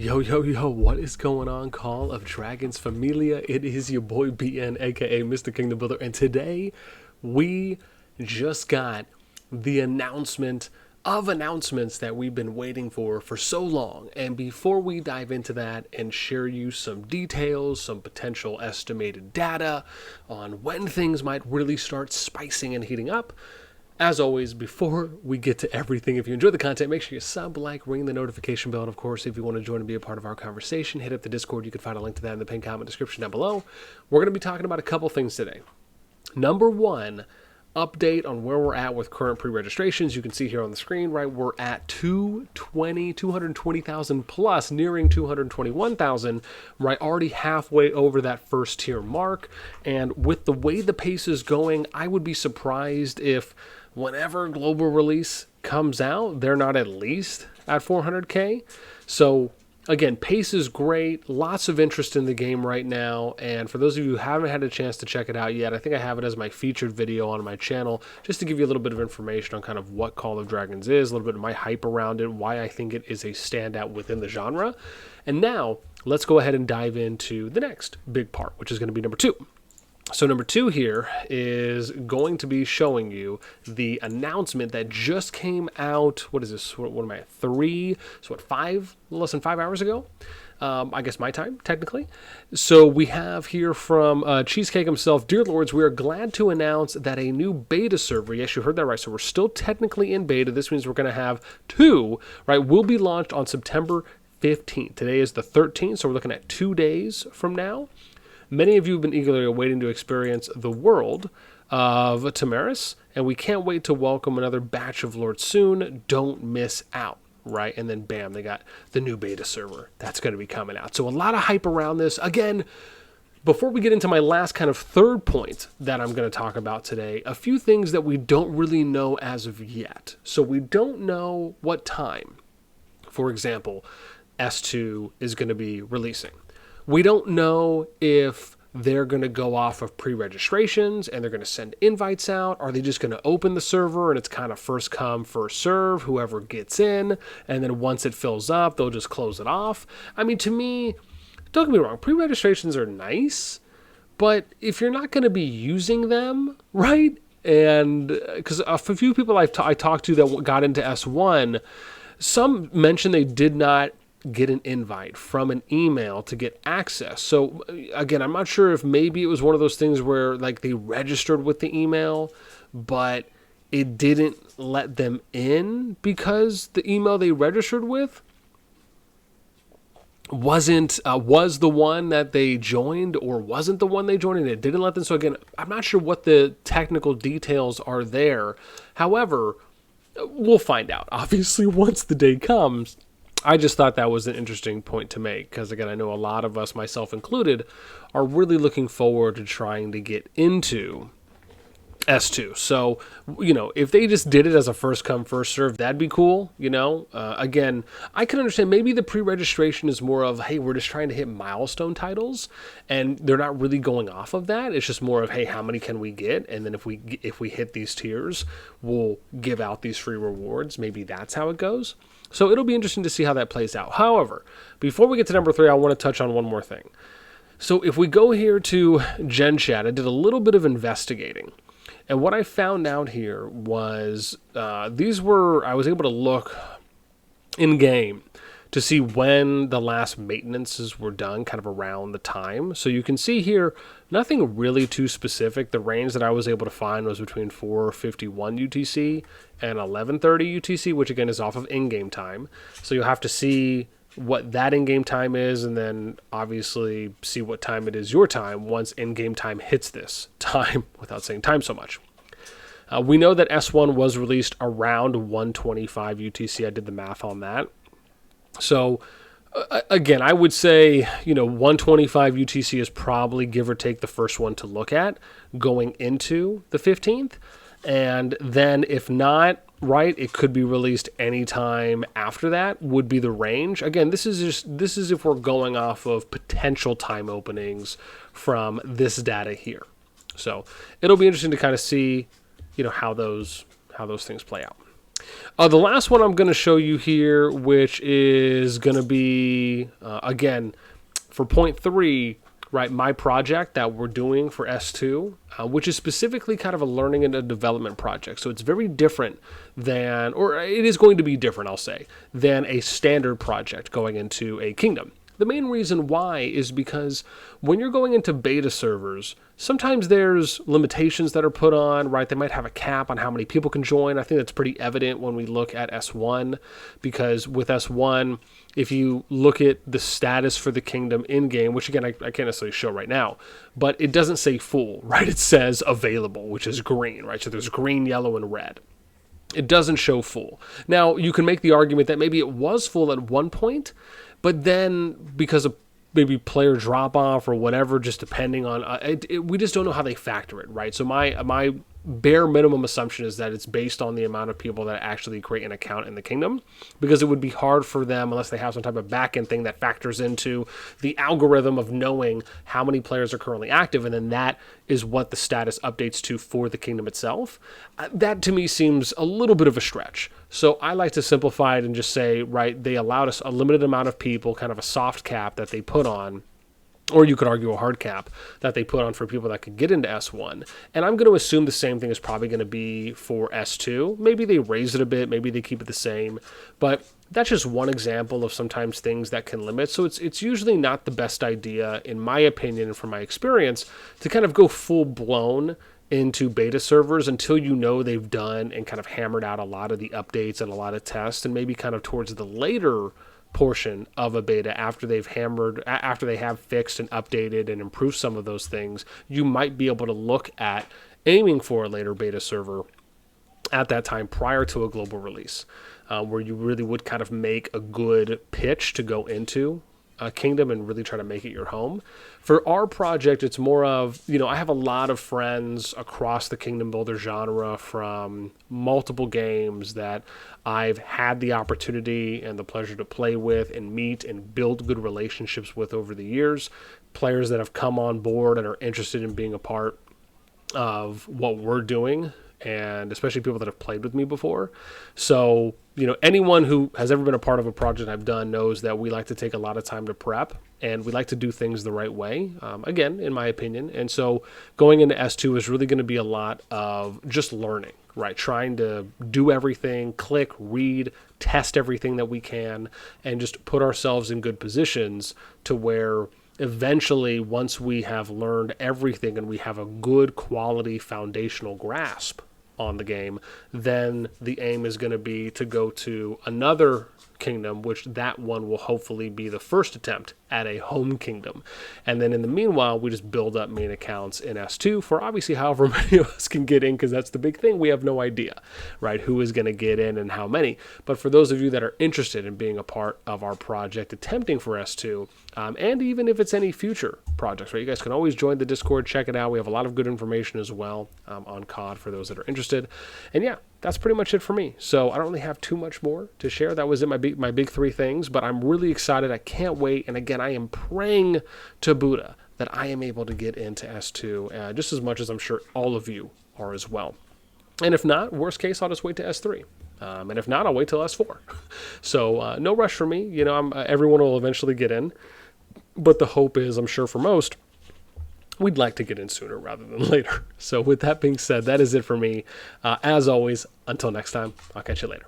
Yo, yo, yo, what is going on, Call of Dragons Familia? It is your boy BN, aka Mr. King the Builder, and today we just got the announcement of announcements that we've been waiting for so long. And before we dive into that and share you some details, some potential estimated data on when things might really start spicing and heating up, as always, before we get to everything, if you enjoy the content, make sure you sub, like, ring the notification bell. And of course, if you want to join and be a part of our conversation, hit up the Discord. You can find a link to that in the pinned comment description down below. We're going to be talking about a couple things today. Number one, update on where we're at with current pre-registrations. You can see here on the screen, right, we're at 220,000 plus, nearing 221,000, right, already halfway over that first tier mark. And with the way the pace is going, I would be surprised if whenever global release comes out, they're not at least at 400K. So again, pace is great, lots of interest in the game right now, and for those of you who haven't had a chance to check it out yet, I think I have it as my featured video on my channel, just to give you a little bit of information on kind of what Call of Dragons is, a little bit of my hype around it, why I think it is a standout within the genre. And now, let's go ahead and dive into the next big part, which is going to be number two. So number two here is going to be showing you the announcement that just came out. What is this? What am I at? 3? So what, 5? Less than 5 hours ago? I guess my time, technically. So we have here from Cheesecake himself, Dear Lords, we are glad to announce that a new beta server, yes, you heard that right, so we're still technically in beta. This means we're going to have 2, right, will be launched on September 15th. Today is the 13th, so we're looking at 2 days from now. Many of you have been eagerly awaiting to experience the world of Tamaris, and we can't wait to welcome another batch of Lords soon. Don't miss out, right? And then bam, they got the new beta server. That's going to be coming out. So a lot of hype around this. Again, before we get into my last kind of third point that I'm going to talk about today, a few things that we don't really know as of yet. So we don't know what time, for example, S2 is going to be releasing. We don't know if they're going to go off of pre-registrations and they're going to send invites out. Are they just going to open the server and it's kind of first come, first serve, whoever gets in, and then once it fills up, they'll just close it off? I mean, to me, don't get me wrong, pre-registrations are nice, but if you're not going to be using them, right? And because a few people I talked to that got into S1, some mentioned they did not get an invite from an email to get access. So again, I'm not sure if maybe it was one of those things where like they registered with the email, but it didn't let them in because the email they registered with wasn't was the one that they joined or wasn't the one they joined and it didn't let them. So again, I'm not sure what the technical details are there. However, we'll find out obviously once the day comes. I just thought that was an interesting point to make because, again, I know a lot of us, myself included, are really looking forward to trying to get into S2. So, you know, if they just did it as a first come, first serve, that'd be cool, you know. Again, I can understand maybe the pre-registration is more of, hey, we're just trying to hit milestone titles, and they're not really going off of that. It's just more of, hey, how many can we get? And then if we hit these tiers, we'll give out these free rewards. Maybe that's how it goes. So it'll be interesting to see how that plays out. However, before we get to number 3, I want to touch on one more thing. So if we go here to Gen Chat, I did a little bit of investigating. And what I found out here was I was able to look in game to see when the last maintenances were done, kind of around the time. So you can see here, nothing really too specific. The range that I was able to find was between 4:51 UTC and 11:30 UTC, which again is off of in-game time. So you'll have to see what that in-game time is, and then obviously see what time it is your time once in-game time hits this time, without saying time so much. We know that S1 was released around 125 UTC. I did the math on that. So again, I would say, you know, 125 UTC is probably give or take the first one to look at going into the 15th. And then if not, right, it could be released anytime after that would be the range. Again, this is if we're going off of potential time openings from this data here. So it'll be interesting to kind of see, you know, how those things play out. The last one I'm going to show you here, which is going to be, again, for point 3, right, my project that we're doing for S2, which is specifically kind of a learning and a development project. So it's very different than, or it is going to be different, I'll say, than a standard project going into a kingdom. The main reason why is because when you're going into beta servers, sometimes there's limitations that are put on, right? They might have a cap on how many people can join. I think that's pretty evident when we look at S1, because with S1, if you look at the status for the kingdom in-game, which again, I can't necessarily show right now, but it doesn't say full, right? It says available, which is green, right? So there's green, yellow, and red. It doesn't show full. Now, you can make the argument that maybe it was full at one point, but then because of maybe player drop off or whatever, just depending on, we just don't know how they factor it, right? So my bare minimum assumption is that it's based on the amount of people that actually create an account in the kingdom, because it would be hard for them unless they have some type of back-end thing that factors into the algorithm of knowing how many players are currently active, and then that is what the status updates to for the kingdom itself. That to me seems a little bit of a stretch. So I like to simplify it and just say, right, they allowed us a limited amount of people, kind of a soft cap that they put on, or you could argue a hard cap that they put on for people that could get into S1. And I'm going to assume the same thing is probably going to be for S2. Maybe they raise it a bit, maybe they keep it the same, but that's just one example of sometimes things that can limit. So it's usually not the best idea, in my opinion and from my experience, to kind of go full blown into beta servers until you know they've done and kind of hammered out a lot of the updates and a lot of tests, and maybe kind of towards the later portion of a beta, after they have fixed and updated and improved some of those things, you might be able to look at aiming for a later beta server at that time prior to a global release, where you really would kind of make a good pitch to go into a kingdom and really try to make it your home. For our project, it's more of, I have a lot of friends across the kingdom builder genre from multiple games that I've had the opportunity and the pleasure to play with and meet and build good relationships with over the years. Players that have come on board and are interested in being a part of what we're doing, and especially people that have played with me before. So, anyone who has ever been a part of a project I've done knows that we like to take a lot of time to prep, and we like to do things the right way, again, in my opinion. And so going into S2 is really going to be a lot of just learning, right? Trying to do everything, click, read, test everything that we can, and just put ourselves in good positions to where eventually, once we have learned everything and we have a good quality foundational grasp on the game, then the aim is going to be to go to another kingdom, which that one will hopefully be the first attempt at a home kingdom. And then in the meanwhile, we just build up main accounts in S2 for obviously however many of us can get in, because that's the big thing. We have no idea, right, who is going to get in and how many. But for those of you that are interested in being a part of our project attempting for S2, and even if it's any future projects, right, you guys can always join the Discord, check it out. We have a lot of good information as well on COD for those that are interested. And yeah, that's pretty much it for me. So I don't really have too much more to share. That was it, my big 3 things, but I'm really excited. I can't wait. And again, I am praying to Buddha that I am able to get into S2 just as much as I'm sure all of you are as well. And if not, worst case, I'll just wait to S3. And if not, I'll wait till S4. So no rush for me. Everyone will eventually get in. But the hope is, I'm sure for most, we'd like to get in sooner rather than later. So with that being said, that is it for me. As always, until next time, I'll catch you later.